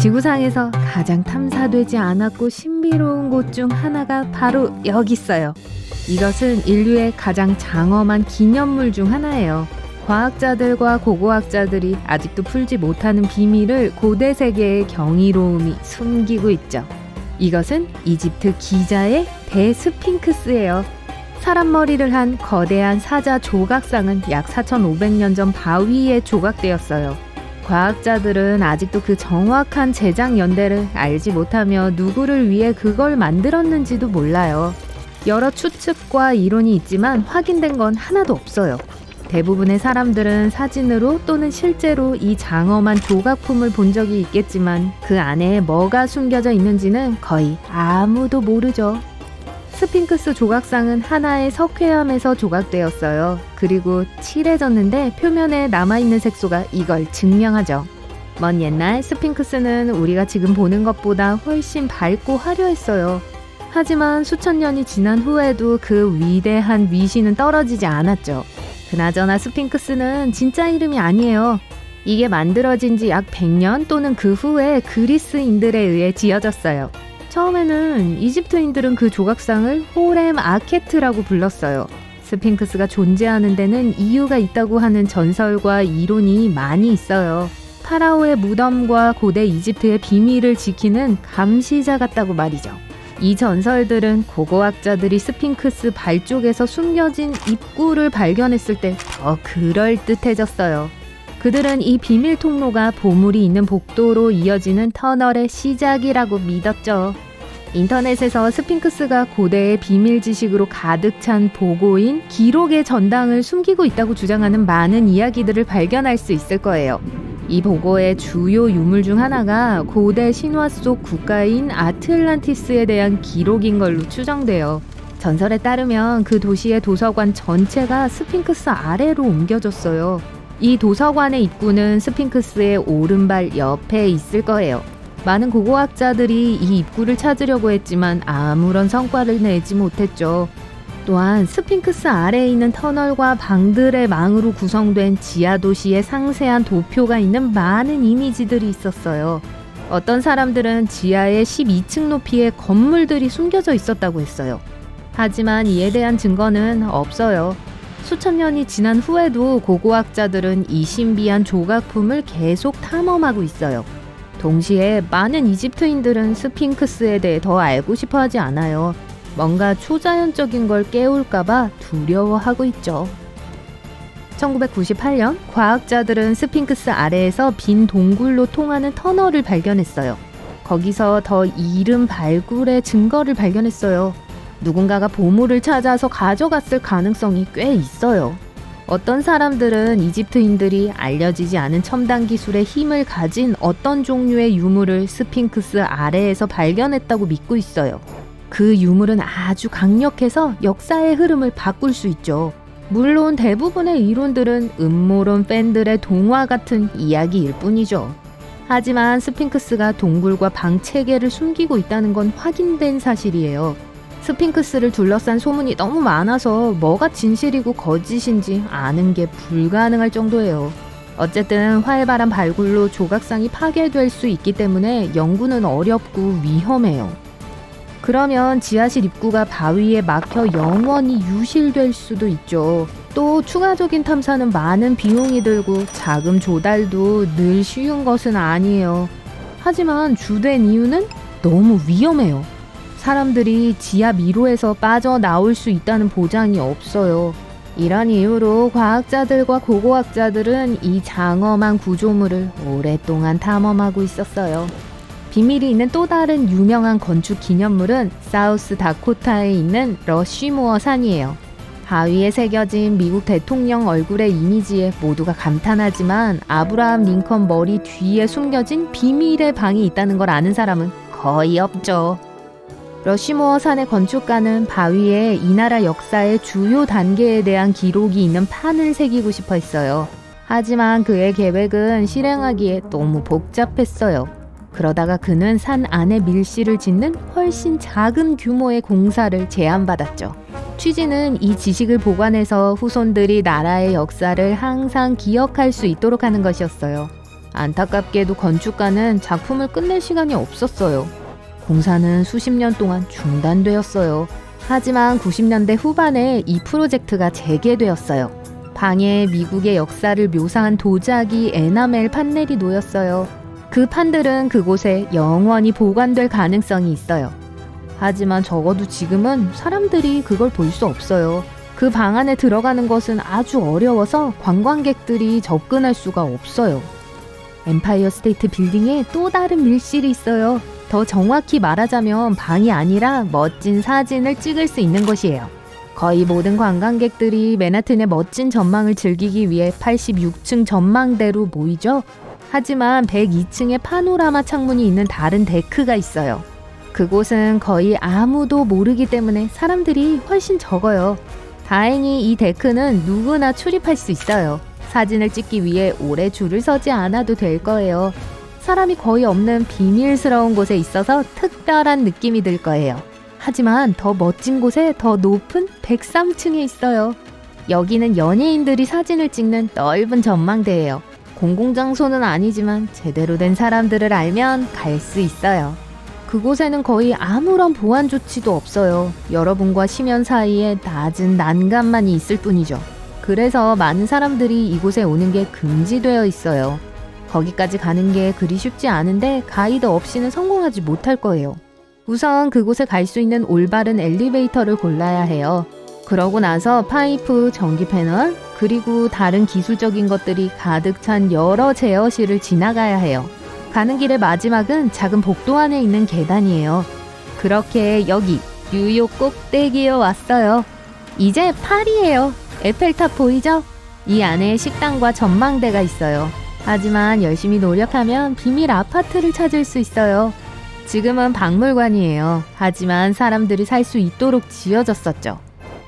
지구상에서 가장 탐사되지 않았고 신비로운 곳 중 하나가 바로 여기 있어요. 이것은 인류의 가장 장엄한 기념물 중 하나예요. 과학자들과 고고학자들이 아직도 풀지 못하는 비밀을 고대 세계의 경이로움이 숨기고 있죠. 이것은 이집트 기자의 대스핑크스예요. 사람 머리를 한 거대한 사자 조각상은 약 4,500년 전 바위에 조각되었어요. 과학자들은 아직도 그 정확한 제작 연대를 알지 못하며 누구를 위해 그걸 만들었는지도 몰라요. 여러 추측과 이론이 있지만 확인된 건 하나도 없어요. 대부분의 사람들은 사진으로 또는 실제로 이 장엄한 조각품을 본 적이 있겠지만 그 안에 뭐가 숨겨져 있는지는 거의 아무도 모르죠. 스핑크스 조각상은 하나의 석회암에서 조각되었어요. 그리고 칠해졌는데 표면에 남아있는 색소가 이걸 증명하죠. 먼 옛날 스핑크스는 우리가 지금 보는 것보다 훨씬 밝고 화려했어요. 하지만 수천 년이 지난 후에도 그 위대한 위신은 떨어지지 않았죠. 그나저나 스핑크스는 진짜 이름이 아니에요. 이게 만들어진 지 약 100년 또는 그 후에 그리스인들에 의해 지어졌어요. 처음에는 이집트인들은 그 조각상을 호렘 아케트라고 불렀어요. 스핑크스가 존재하는 데는 이유가 있다고 하는 전설과 이론이 많이 있어요. 파라오의 무덤과 고대 이집트의 비밀을 지키는 감시자 같다고 말이죠. 이 전설들은 고고학자들이 스핑크스 발 쪽에서 숨겨진 입구를 발견했을 때 더 그럴듯해졌어요. 그들은 이 비밀 통로가 보물이 있는 복도로 이어지는 터널의 시작이라고 믿었죠. 인터넷에서 스핑크스가 고대의 비밀 지식으로 가득 찬 보고인 기록의 전당을 숨기고 있다고 주장하는 많은 이야기들을 발견할 수 있을 거예요. 이 보고의 주요 유물 중 하나가 고대 신화 속 국가인 아틀란티스에 대한 기록인 걸로 추정돼요. 전설에 따르면 그 도시의 도서관 전체가 스핑크스 아래로 옮겨졌어요. 이 도서관의 입구는 스핑크스의 오른발 옆에 있을 거예요. 많은 고고학자들이 이 입구를 찾으려고 했지만 아무런 성과를 내지 못했죠. 또한 스핑크스 아래에 있는 터널과 방들의 망으로 구성된 지하 도시의 상세한 도표가 있는 많은 이미지들이 있었어요. 어떤 사람들은 지하에 12층 높이의 건물들이 숨겨져 있었다고 했어요. 하지만 이에 대한 증거는 없어요. 수천 년이 지난 후에도 고고학자들은 이 신비한 조각품을 계속 탐험하고 있어요. 동시에 많은 이집트인들은 스핑크스에 대해 더 알고 싶어 하지 않아요. 뭔가 초자연적인 걸 깨울까봐 두려워하고 있죠. 1998년 과학자들은 스핑크스 아래에서 빈 동굴로 통하는 터널을 발견했어요. 거기서 더 이른 발굴의 증거를 발견했어요. 누군가가 보물을 찾아서 가져갔을 가능성이 꽤 있어요. 어떤 사람들은 이집트인들이 알려지지 않은 첨단 기술의 힘을 가진 어떤 종류의 유물을 스핑크스 아래에서 발견했다고 믿고 있어요. 그 유물은 아주 강력해서 역사의 흐름을 바꿀 수 있죠. 물론 대부분의 이론들은 음모론 팬들의 동화 같은 이야기일 뿐이죠. 하지만 스핑크스가 동굴과 방 체계를 숨기고 있다는 건 확인된 사실이에요. 스핑크스를 둘러싼 소문이 너무 많아서 뭐가 진실이고 거짓인지 아는 게 불가능할 정도예요. 어쨌든 활발한 발굴로 조각상이 파괴될 수 있기 때문에 연구는 어렵고 위험해요. 그러면 지하실 입구가 바위에 막혀 영원히 유실될 수도 있죠. 또 추가적인 탐사는 많은 비용이 들고 자금 조달도 늘 쉬운 것은 아니에요. 하지만 주된 이유는 너무 위험해요. 사람들이 지하 미로에서 빠져나올 수 있다는 보장이 없어요. 이런 이유로 과학자들과 고고학자들은 이 장엄한 구조물을 오랫동안 탐험하고 있었어요. 비밀이 있는 또 다른 유명한 건축 기념물은 사우스 다코타에 있는 러쉬모어 산이에요. 바위에 새겨진 미국 대통령 얼굴의 이미지에 모두가 감탄하지만 아브라함 링컨 머리 뒤에 숨겨진 비밀의 방이 있다는 걸 아는 사람은 거의 없죠. 러쉬모어 산의 건축가는 바위에 이 나라 역사의 주요 단계에 대한 기록이 있는 판을 새기고 싶어 했어요. 하지만 그의 계획은 실행하기에 너무 복잡했어요. 그러다가 그는 산 안에 밀실을 짓는 훨씬 작은 규모의 공사를 제안받았죠. 취지는 이 지식을 보관해서 후손들이 나라의 역사를 항상 기억할 수 있도록 하는 것이었어요. 안타깝게도 건축가는 작품을 끝낼 시간이 없었어요. 공사는 수십 년 동안 중단되었어요. 하지만 90년대 후반에 이 프로젝트가 재개되었어요. 방에 미국의 역사를 묘사한 도자기 에나멜 판넬이 놓였어요. 그 판들은 그곳에 영원히 보관될 가능성이 있어요. 하지만 적어도 지금은 사람들이 그걸 볼 수 없어요. 그 방 안에 들어가는 것은 아주 어려워서 관광객들이 접근할 수가 없어요. 엠파이어 스테이트 빌딩에 또 다른 밀실이 있어요. 더 정확히 말하자면 방이 아니라 멋진 사진을 찍을 수 있는 곳이에요. 거의 모든 관광객들이 맨하튼의 멋진 전망을 즐기기 위해 86층 전망대로 모이죠. 하지만 102층에 파노라마 창문이 있는 다른 데크가 있어요. 그곳은 거의 아무도 모르기 때문에 사람들이 훨씬 적어요. 다행히 이 데크는 누구나 출입할 수 있어요. 사진을 찍기 위해 오래 줄을 서지 않아도 될 거예요. 사람이 거의 없는 비밀스러운 곳에 있어서 특별한 느낌이 들 거예요. 하지만 더 멋진 곳에 더 높은 103층에 있어요. 여기는 연예인들이 사진을 찍는 넓은 전망대예요. 공공장소는 아니지만 제대로 된 사람들을 알면 갈 수 있어요. 그곳에는 거의 아무런 보안 조치도 없어요. 여러분과 심연 사이에 낮은 난간만이 있을 뿐이죠. 그래서 많은 사람들이 이곳에 오는 게 금지되어 있어요. 거기까지 가는 게 그리 쉽지 않은데 가이드 없이는 성공하지 못할 거예요. 우선 그곳에 갈 수 있는 올바른 엘리베이터를 골라야 해요. 그러고 나서 파이프, 전기 패널, 그리고 다른 기술적인 것들이 가득 찬 여러 제어실을 지나가야 해요. 가는 길의 마지막은 작은 복도 안에 있는 계단이에요. 그렇게 여기 뉴욕 꼭대기에 왔어요. 이제 파리예요. 에펠탑 보이죠? 이 안에 식당과 전망대가 있어요. 하지만 열심히 노력하면 비밀 아파트를 찾을 수 있어요. 지금은 박물관이에요. 하지만 사람들이 살 수 있도록 지어졌었죠.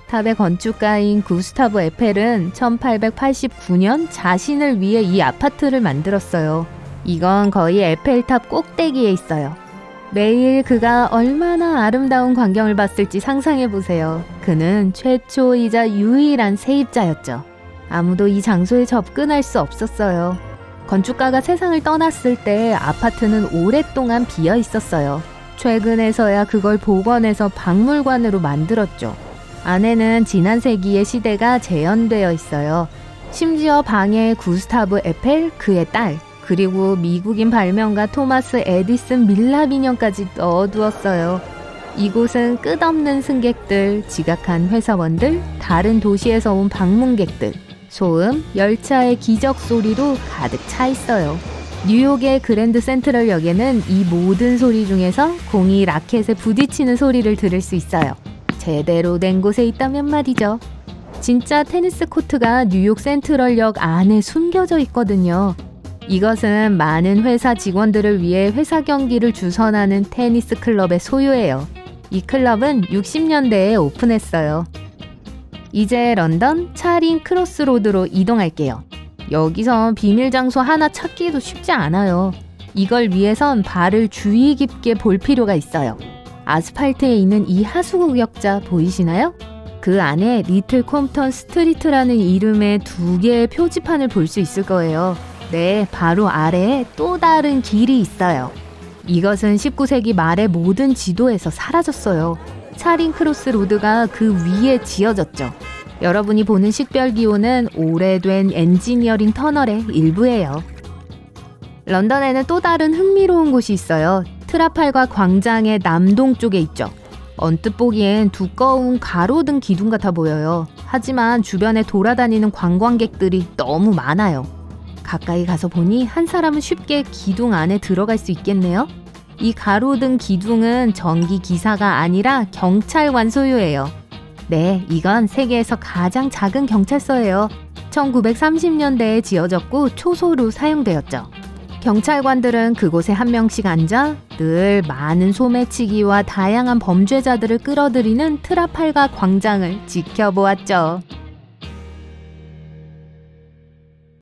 탑의 건축가인 구스타브 에펠은 1889년 자신을 위해 이 아파트를 만들었어요. 이건 거의 에펠탑 꼭대기에 있어요. 매일 그가 얼마나 아름다운 광경을 봤을지 상상해보세요. 그는 최초이자 유일한 세입자였죠. 아무도 이 장소에 접근할 수 없었어요. 건축가가 세상을 떠났을 때 아파트는 오랫동안 비어 있었어요. 최근에서야 그걸 복원해서 박물관으로 만들었죠. 안에는 지난 세기의 시대가 재현되어 있어요. 심지어 방에 구스타브 에펠, 그의 딸, 그리고 미국인 발명가 토마스 에디슨 밀랍 인형까지 넣어두었어요. 이곳은 끝없는 승객들, 지각한 회사원들, 다른 도시에서 온 방문객들, 소음, 열차의 기적 소리로 가득 차 있어요. 뉴욕의 그랜드 센트럴역에는 이 모든 소리 중에서 공이 라켓에 부딪히는 소리를 들을 수 있어요. 제대로 된 곳에 있다면 말이죠. 진짜 테니스 코트가 뉴욕 센트럴역 안에 숨겨져 있거든요. 이것은 많은 회사 직원들을 위해 회사 경기를 주선하는 테니스 클럽의 소유예요. 이 클럽은 60년대에 오픈했어요. 이제 런던 차링 크로스로드로 이동할게요. 여기선 비밀 장소 하나 찾기도 쉽지 않아요. 이걸 위해선 발을 주의 깊게 볼 필요가 있어요. 아스팔트에 있는 이 하수구역자 보이시나요? 그 안에 리틀 콤턴 스트리트라는 이름의 2개의 표지판을 볼 수 있을 거예요. 네, 바로 아래에 또 다른 길이 있어요. 이것은 19세기 말의 모든 지도에서 사라졌어요. 차링 크로스 로드가 그 위에 지어졌죠. 여러분이 보는 식별기호는 오래된 엔지니어링 터널의 일부예요. 런던에는 또 다른 흥미로운 곳이 있어요. 트라팔가 광장의 남동쪽에 있죠. 언뜻 보기엔 두꺼운 가로등 기둥 같아 보여요. 하지만 주변에 돌아다니는 관광객들이 너무 많아요. 가까이 가서 보니 한 사람은 쉽게 기둥 안에 들어갈 수 있겠네요. 이 가로등 기둥은 전기 기사가 아니라 경찰관 소유예요. 네, 이건 세계에서 가장 작은 경찰서예요. 1930년대에 지어졌고 초소로 사용되었죠. 경찰관들은 그곳에 한 명씩 앉아 늘 많은 소매치기와 다양한 범죄자들을 끌어들이는 트라팔가 광장을 지켜보았죠.